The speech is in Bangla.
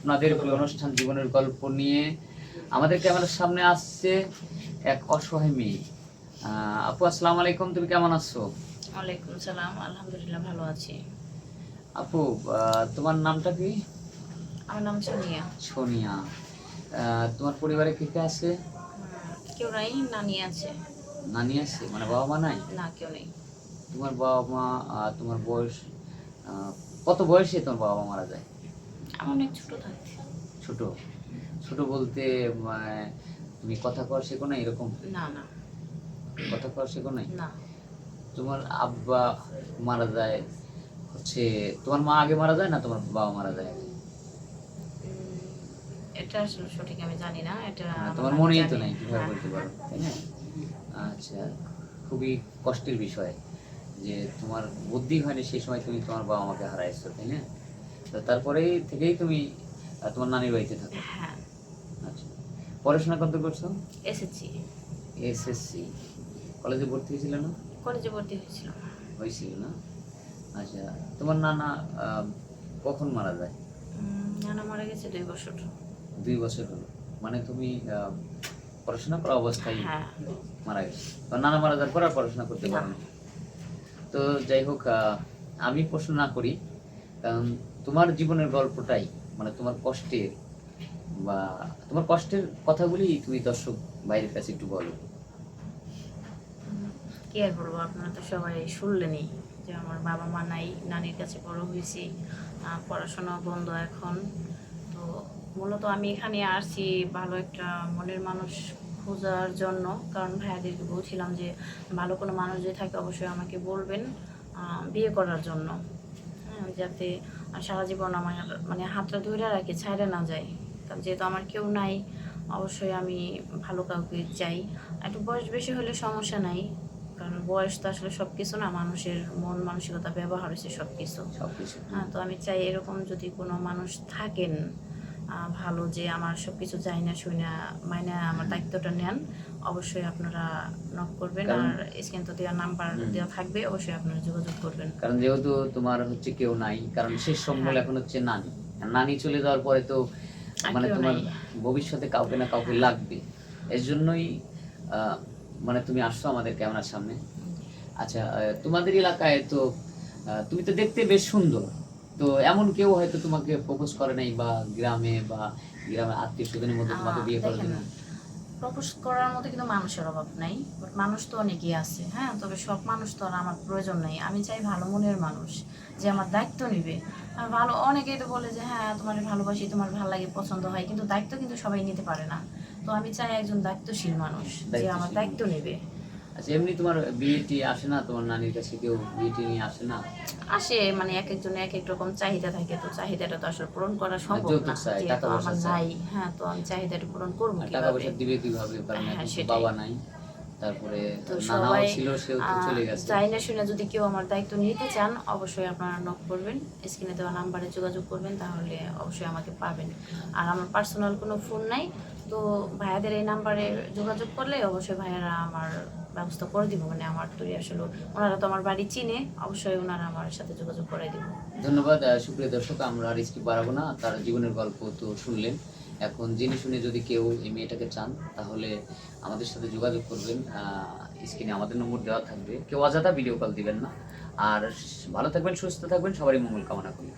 আপনাদের প্রিয় অনুষ্ঠান জীবনের গল্প নিয়ে আমাদের ক্যামেরার সামনে আসছে এক অসহায় মেয়ে। আপু আসসালামু আলাইকুম, তুমি কেমন আছো? ওয়ালাইকুম সালাম, আলহামদুলিল্লাহ ভালো আছি। আপু, তোমার নামটা কি? আমার নাম সোনিয়া। সোনিয়া। তোমার পরিবারে কে কে আছে? কেউ নাই, নানি আছে। নানি আছে, মানে বাবা মা নাই? না, কেউ নেই। তোমার বাবা মা, তোমার বয়স কত বয়সে তোমার বাবা মা মারা যায়? আমি অনেক ছোট থাকতে। ছোট? ছোট বলতে তুমি কথা কওয়া শেখো না এরকম? না না। কথা কওয়া শেখো নাই? না। তোমার আব্বা মারা যায় হচ্ছে, তোমার মা আগে মারা যায় না তোমার বাবা মারা যায় আগে? এটা আসলে সঠিক আমি জানি না, এটা তোমার আমার মনেই জানি। তো নাই, কিভাবে হ্যাঁ, বলতে পারো, হ্যাঁ। তাই না? আচ্ছা, খুবই কষ্টের বিষয় যে তোমার বুদ্ধি হয়নি সেই সময় তুমি তোমার বাবা মাকে হারাইছো, তাই না? তো তারপরেই থেকেই তুমি তোমার নানির বাড়িতে থাকো। হ্যাঁ। আচ্ছা, পড়াশোনা কত করছো? এসেছি। এসএসসি। কলেজে ভর্তি হয়েছিল না? কলেজে ভর্তি হয়েছিল। হয়েছিল না? আচ্ছা, তোমার নানা কখন মারা যায়? নানা মারা গেছে 2 বছর। 2 বছর হলো, মানে তুমি পড়াশোনা করা অবস্থায় হ্যাঁ। মারা গেছে। তো নানা মারা যাওয়ার পর আর পড়াশোনা করতে পারো না। তো যাই হোক, আমি প্রশ্ন না করি, কারণ তোমার জীবনের গল্পটাই, মানে তোমার কষ্টের বা তোমার কষ্টের কথাগুলি তুমি দর্শক বাইরের কাছে একটু বলো। কি আর বলবো, আপনারা তো সবাই শুনলেনই যে আমার বাবা মা নাই, নানির কাছে বড় হয়েছি, পড়াশোনা বন্ধ এখন। তো মূলত আমি এখানে আসছি ভালো একটা মনের মানুষ খোঁজার জন্য, কারণ ভাইয়াদেরকে বলছিলাম যে ভালো কোনো মানুষ যে থাকে অবশ্যই আমাকে বলবেন বিয়ে করার জন্য। হ্যাঁ, যাতে সারা জীবন আমার মানে হাতটা ধরে রাখে, ছাইড়ে না যায়। কারণ যেহেতু আমার কেউ নাই, অবশ্যই আমি ভালো কাউকে চাই। একটু বয়স বেশি হলে সমস্যা নাই, কারণ বয়স তো আসলে সব কিছু না, মানুষের মন মানসিকতা ব্যবহার হচ্ছে সব কিছু। সবকিছু। হ্যাঁ, তো আমি চাই এরকম যদি কোনো মানুষ থাকেন ভালো, যে আমার সব কিছু চাই না শুই না মাইনা আমার দায়িত্বটা নেন, অবশ্যই আপনারা নক করবেন। কারণ আর স্ক্রিন তো দেওয়া নাম্বার দেওয়া থাকবে, অবশ্যই আপনারা যোগাযোগ করবেন। কারণ যেহেতু তোমার হচ্ছে কেউ নাই, কারণ শেষ সম্বল হ্যাঁ। এখন হচ্ছে নানি। আর নানি চলে যাওয়ার পরে তো আর মানে কেউ তোমার নাই। ভবিষ্যতে কাউকে না কাউকে হ্যাঁ। লাগবে। এর জন্যই মানে তুমি আসছো আমাদের ক্যামেরার সামনে। আচ্ছা, তোমাদের এলাকায় তো তুমি তো দেখতে বেশ সুন্দর। তো এমন কেউ হয়তো তোমাকে প্রপোজ করে নাই, বা গ্রামে বা গ্রামের আত্মীয় স্বজনের মধ্যে তোমাকে বিয়ে করার দেখেন, জন্য? প্রপোজ করার মতো কিন্তু মানুষের অভাব নাই, বাট মানুষ তো অনেকই আছে। হ্যাঁ, তবে সব মানুষ তো আর আমার প্রয়োজন নাই। আমি চাই ভালো মনের মানুষ যে আমার দায়িত্ব নিবে। আর ভালো অনেকেই তো বলে যে হ্যাঁ তোমার ভালোবাসি, তোমার ভালো লাগে, পছন্দ হয়, কিন্তু দায়িত্ব কিন্তু সবাই নিতে পারে না। তো আমি চাই একজন দায়িত্বশীল মানুষ যে আমার দায়িত্বশীল দায়িত্ব মানুষ। নেবে। আচ্ছা, এমনি তোমার বিয়েটি আসে না? তোমার নানির কাছে কেউ বিয়েটি নিয়ে আসে না? আসে, মানে এক একজনের এক এক রকম চাহিদা থাকে, তো চাহিদাটা তো আসলে পূরণ করা সম্ভব না, যৌতুক চাই, টাকা যেহেতু পয়সা আমার চাই। নাই। হ্যাঁ, তো আমি চাহিদাটা পূরণ করবো আর টাকা কিভাবে? পয়সা দিবে কিভাবে? কারণ হ্যাঁ, এখন তো সেটাই। বাবা নাই, তারপরে তো নানাও সবাই ছিল, সেও তো চলে গেছে। চাই না শুনে যদি কেউ আমার দায়িত্ব নিতে চান, অবশ্যই আপনারা নক করবেন, স্ক্রিনে দেওয়া নাম্বারে যোগাযোগ করবেন, তাহলে অবশ্যই আমাকে পাবেন। আর আমার পার্সোনাল কোনো ফোন নাই, তো ভাইয়াদের এই নাম্বারে যোগাযোগ করলে অবশ্যই ভাইয়ারা আমার ব্যবস্থা করে দিব। মানে আমার তৈরি আসলে ওনারা তো আমার বাড়ি চিনে, অবশ্যই ওনারা আমার সাথে যোগাযোগ করে দিব। ধন্যবাদ। সুপ্রিয় দর্শক, আমরা আর স্কিপ বাড়াবো না, তার জীবনের গল্প তো শুনলেন। এখন জেনে শুনে যদি কেউ এই মেয়েটাকে চান, তাহলে আমাদের সাথে যোগাযোগ করবেন। স্ক্রিনে আমাদের নম্বর দেওয়া থাকবে। কেউ অযথা ভিডিও কল দিবেন না। আর ভালো থাকবেন, সুস্থ থাকবেন, সবারই মঙ্গল কামনা করি।